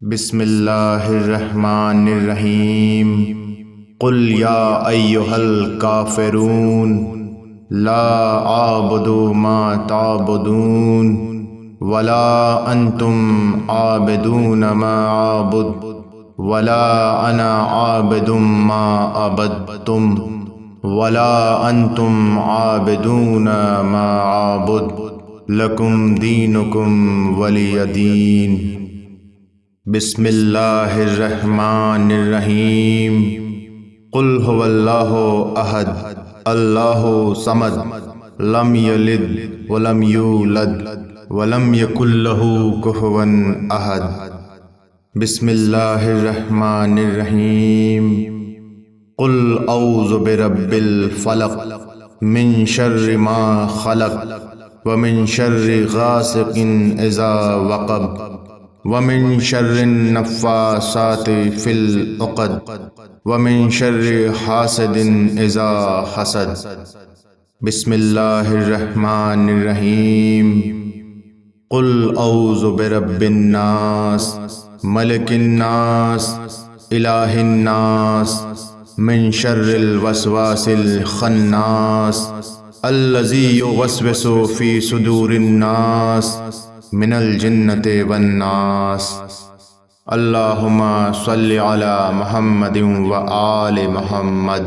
بسم اللہ الرحمن الرحیم قل یا ایہا الکافرون لا اعبد ما تعبدون ولا انتم عابدون ما اعبد ولا انا عابد ما عبدتم ولا انتم عابدون ما اعبد لکم دینکم ولی دین۔ بسم اللہ الرحمن الرحیم قل هو اللہ احد اللہ صمد لم یلد ولم یولد ولم یکن له کفوا احد۔ بسم اللہ الرحمن الرحیم قل اعوذ برب الفلق من شر ما خلق ومن شر غاسق اذا وقب ومن شر النفاثات في العقد ومن شر حاسد اذا حسد۔ بسم اللہ الرحمن الرحیم قل اعوذ برب الناس ملک الناس الہ الناس من شر الوسواس الخناس الذی یوسوس فی صدور الناس من الجنۃ والناس۔ اللہم صل علی محمد و آل محمد۔